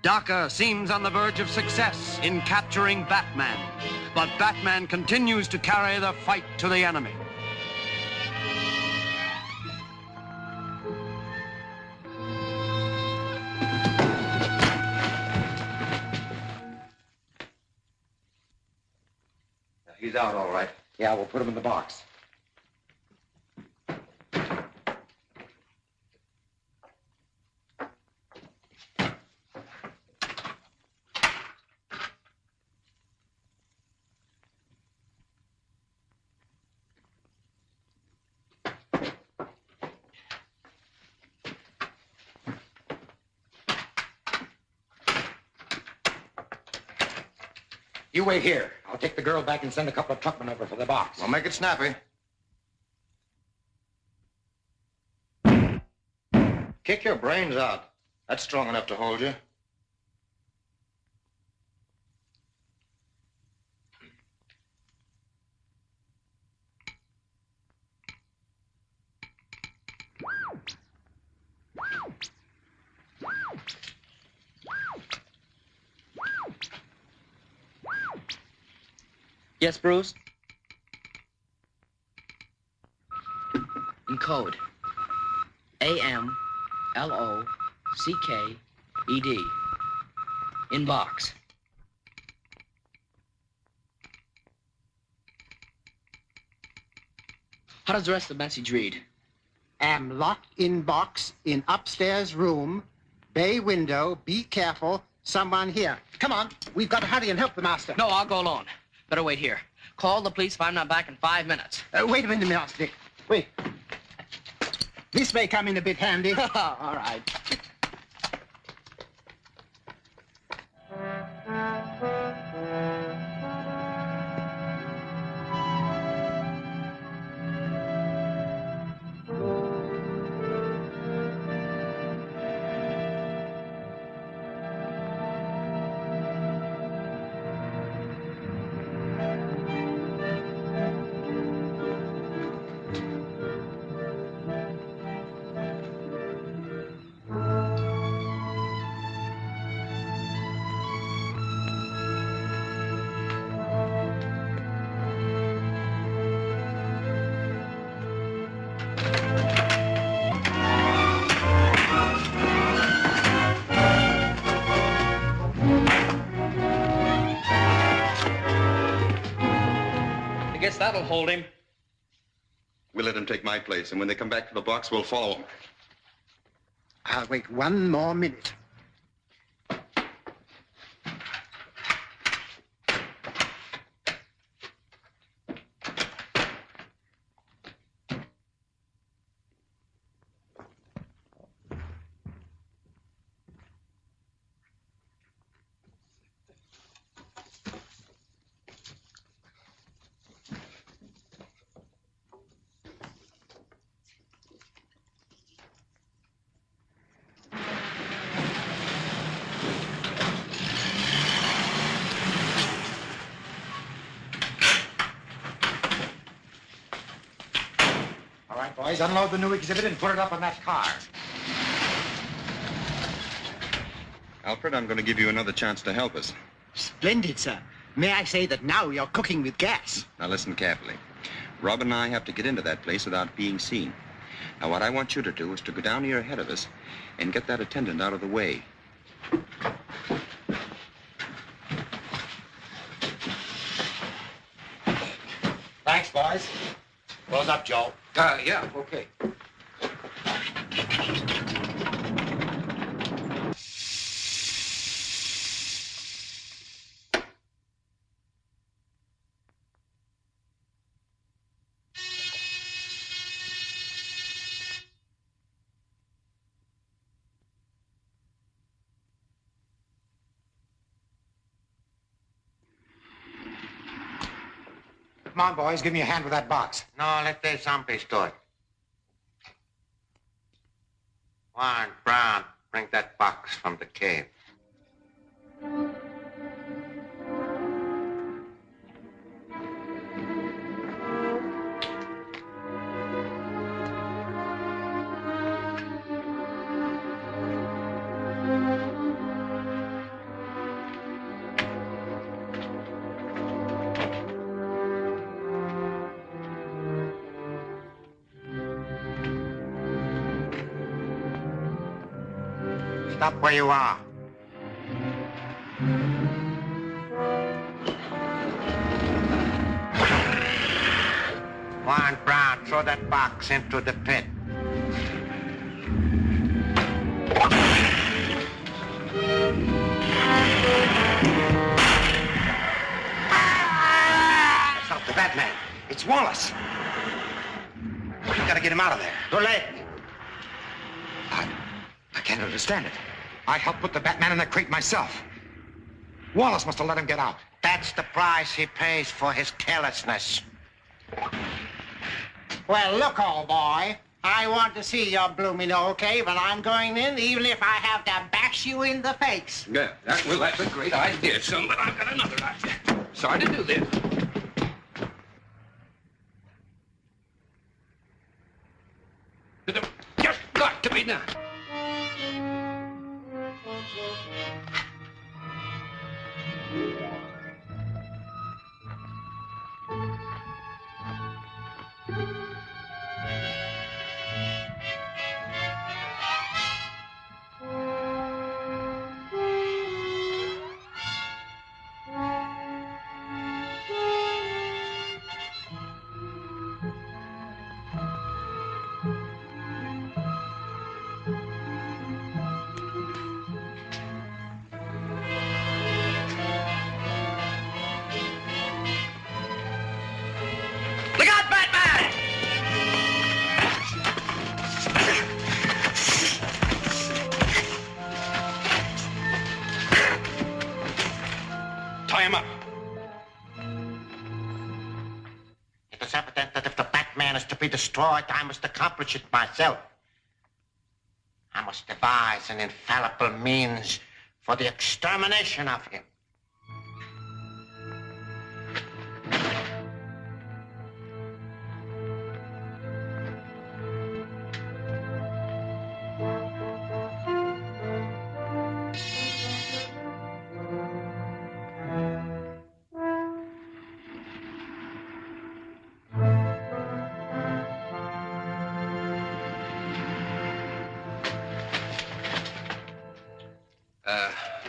Docker seems on the verge of success in capturing Batman, but Batman continues to carry the fight to the enemy. He's out, all right. Yeah, we'll put him in the box. You wait here. I'll take the girl back and send a couple of truckmen over for the box. I'll make it snappy. Kick your brains out. That's strong enough to hold you. Yes, Bruce? In code. A-M-L-O-C-K-E-D. In box. How does the rest of the message read? Am locked in box in upstairs room. Bay window. Be careful. Someone here. Come on. We've got to hurry and help the master. No, I'll go alone. Better wait here. Call the police if I'm not back in 5 minutes. Wait a minute, Master. Wait. This may come in a bit handy. All right. I guess that'll hold him. We'll let him take my place, and when they come back to the box, we'll follow him. I'll wait 1 more minute. All right, boys, unload the new exhibit and put it up on that car. Alfred, I'm going to give you another chance to help us. Splendid, sir. May I say that now you're cooking with gas? Now listen carefully. Rob and I have to get into that place without being seen. Now what I want you to do is to go down here ahead of us and get that attendant out of the way. Thanks, boys. Close up, Joe. Yeah, okay. Come on, boys, give me a hand with that box. No, let the zombies do it. Warren, Brown, bring that box from the cave. Stop where you are. Warren Brown, throw that box into the pit. It's not the Batman. It's Wallace. We gotta get him out of there. Too late. I can't understand it. I helped put the Batman in the crate myself. Wallace must have let him get out. That's the price he pays for his carelessness. Well, look, old boy. I want to see your blooming old cave, and I'm going in even if I have to bash you in the face. Yeah, that's a great idea, son, but I've got another idea. Sorry to do this. Just got to be done. Time up. It is evident that if the Batman is to be destroyed, I must accomplish it myself. I must devise an infallible means for the extermination of him.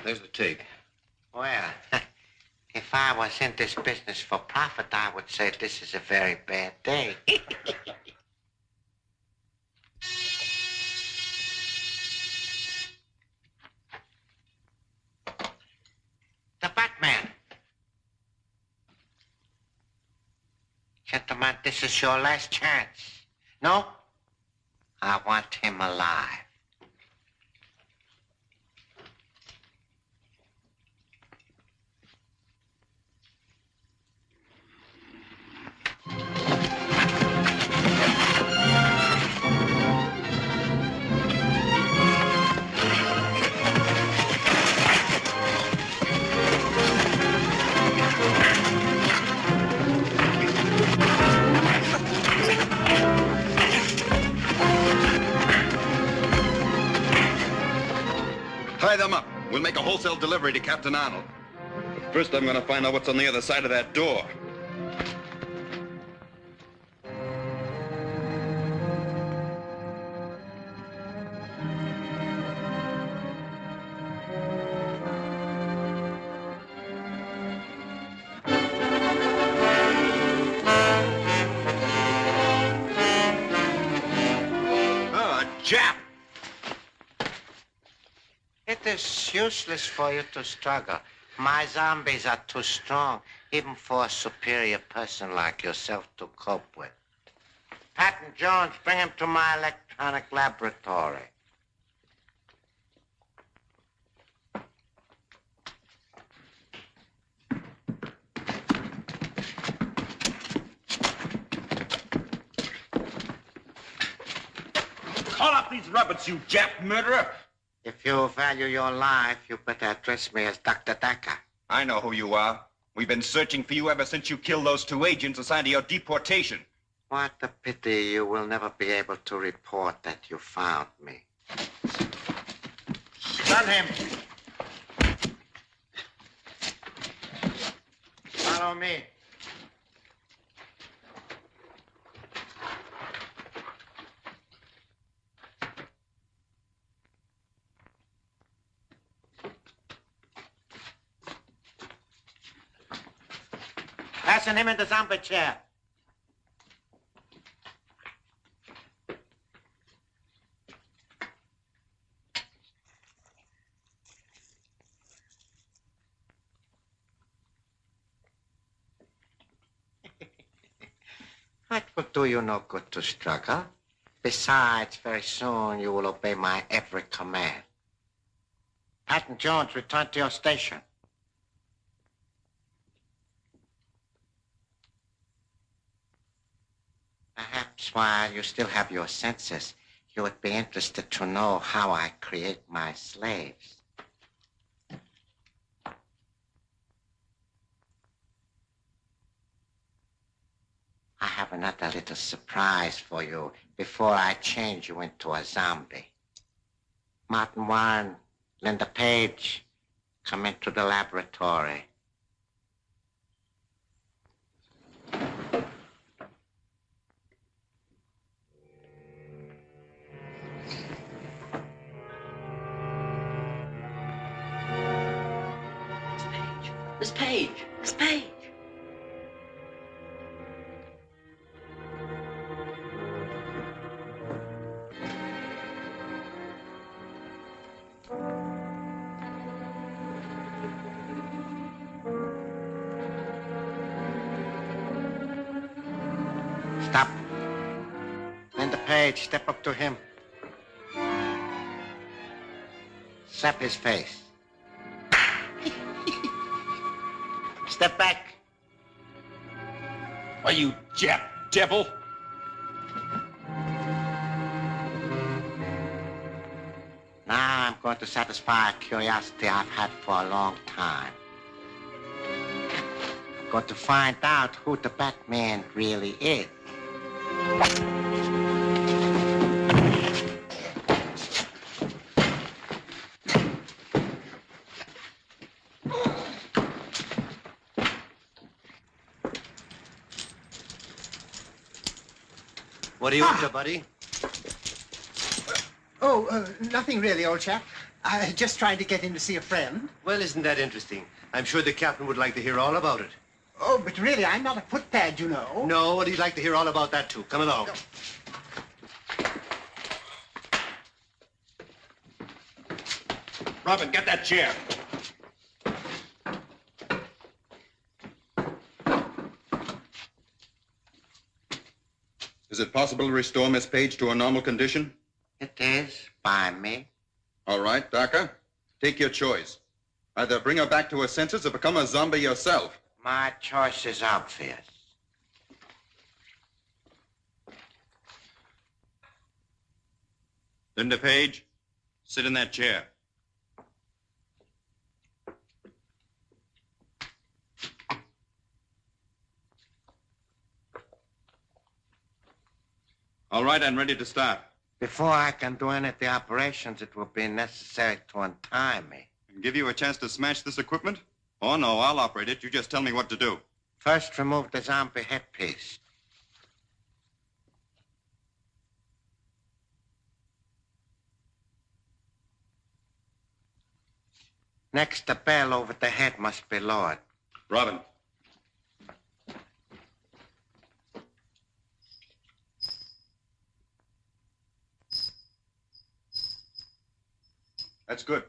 There's the take. Well, if I was in this business for profit, I would say this is a very bad day. The Batman. Gentlemen, this is your last chance. No? I want him alive. Tie them up. We'll make a wholesale delivery to Captain Arnold. But first I'm gonna find out what's on the other side of that door. Oh, a Jap! It is useless for you to struggle. My zombies are too strong, even for a superior person like yourself to cope with. Patton Jones, bring him to my electronic laboratory. Call up these rabbits, you Jap murderer! If you value your life, you better address me as Dr. Decker. I know who you are. We've been searching for you ever since you killed those two agents assigned to your deportation. What a pity you will never be able to report that you found me. Stun him! Follow me. Fasten him in the zombie chair. It will do you no good to struggle. Besides, very soon you will obey my every command. Patton Jones, return to your station. Perhaps while you still have your senses, you would be interested to know how I create my slaves. I have another little surprise for you before I change you into a zombie. Martin Warren, Linda Page, come into the laboratory. Miss Page! Miss Page! Stop. Linda Page, step up to him. Slap his face. Step back. Are you Jap devil? Now I'm going to satisfy a curiosity I've had for a long time. I'm going to find out who the Batman really is. What are you after, buddy? Oh, nothing really, old chap. Just trying to get in to see a friend. Well, isn't that interesting? I'm sure the captain would like to hear all about it. Oh, but really, I'm not a footpad, you know. No, but he'd like to hear all about that, too. Come along. Robin, get that chair. Is it possible to restore Miss Page to a normal condition? It is, by me. All right, Doctor. Take your choice. Either bring her back to her senses or become a zombie yourself. My choice is obvious. Linda Page, sit in that chair. All right, I'm ready to start. Before I can do any of the operations, it will be necessary to untie me. And give you a chance to smash this equipment? Oh, no, I'll operate it. You just tell me what to do. First, remove the zombie headpiece. Next, the bell over the head must be lowered. Robin. That's good.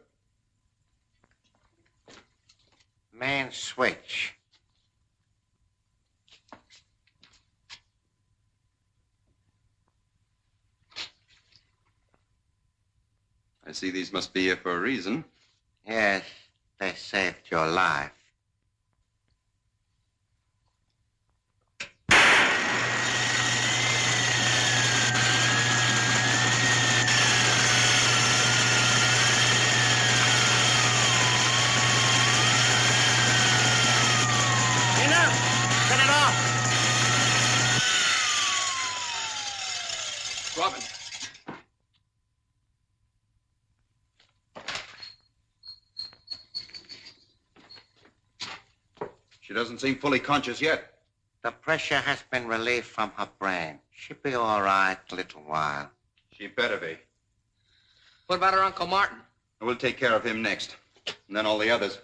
Main switch. I see these must be here for a reason. Yes, they saved your life. Robin. She doesn't seem fully conscious yet. The pressure has been relieved from her brain. She'll be all right a little while. She better be. What about her Uncle Martin? We'll take care of him next. And then all the others.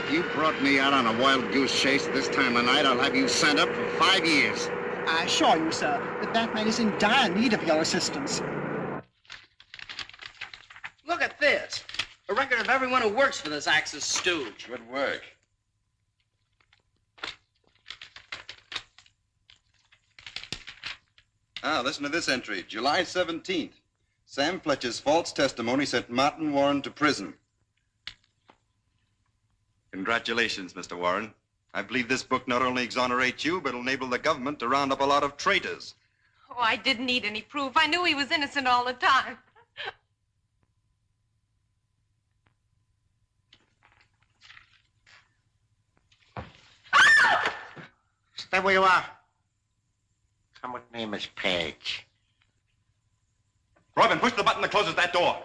If you brought me out on a wild goose chase this time of night, I'll have you sent up for 5 years. I assure you, sir, that Batman is in dire need of your assistance. Look at this. A record of everyone who works for this Axis stooge. Good work. Listen to this entry. July 17th. Sam Fletcher's false testimony sent Martin Warren to prison. Congratulations, Mr. Warren. I believe this book not only exonerates you, but it'll enable the government to round up a lot of traitors. Oh, I didn't need any proof. I knew he was innocent all the time. Stay where you are. Come with me, Miss Page. Robin, push the button that closes that door.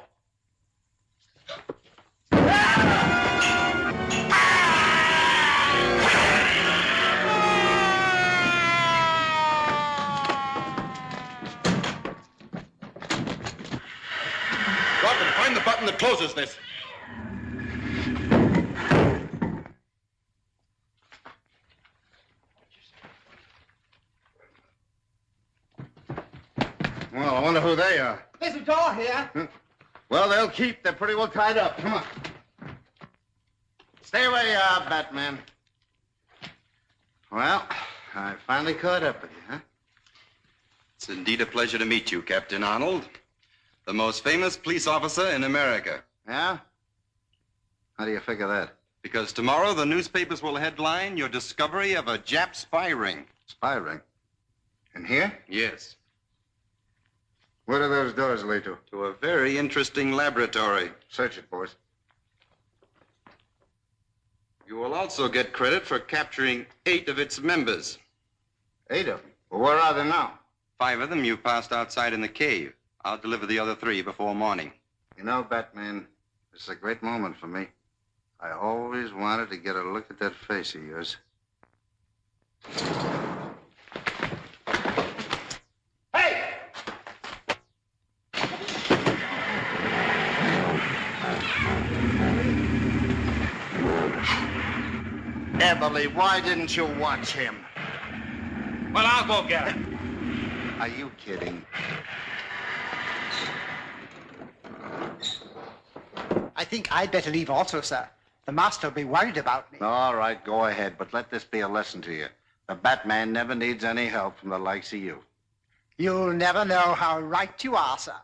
Robin, find the button that closes this. Well, I wonder who they are. There's a door here. Well, they'll keep. They're pretty well tied up. Come on. Stay where you are, Batman. Well, I finally caught up with you, huh? It's indeed a pleasure to meet you, Captain Arnold. The most famous police officer in America. Yeah? How do you figure that? Because tomorrow the newspapers will headline your discovery of a Jap spy ring. Spy ring? In here? Yes. Where do those doors lead to? To a very interesting laboratory. Search it, boys. You will also get credit for capturing 8 of its members. 8 of them? Well, where are they now? 5 of them you passed outside in the cave. I'll deliver the other 3 before morning. You know, Batman, this is a great moment for me. I always wanted to get a look at that face of yours. Emily, why didn't you watch him? Well, I'll go get him. Are you kidding? I think I'd better leave also, sir. The master will be worried about me. All right, go ahead, but let this be a lesson to you. The Batman never needs any help from the likes of you. You'll never know how right you are, sir.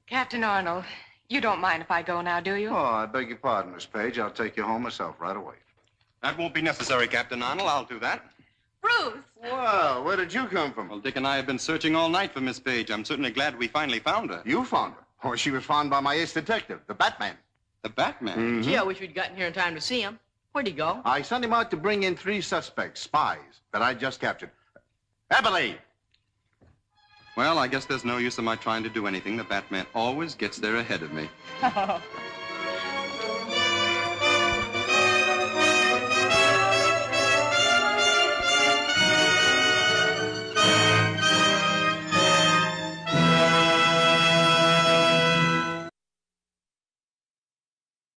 Captain Arnold, you don't mind if I go now, do you? Oh, I beg your pardon, Miss Page. I'll take you home myself right away. That won't be necessary, Captain Arnold. I'll do that. Bruce! Well, where did you come from? Well, Dick and I have been searching all night for Miss Page. I'm certainly glad we finally found her. You found her? Oh, she was found by my ace detective, the Batman. The Batman? Mm-hmm. Gee, I wish we'd gotten here in time to see him. Where'd he go? I sent him out to bring in 3 suspects, spies, that I just captured. Emily! Well, I guess there's no use in my trying to do anything. The Batman always gets there ahead of me.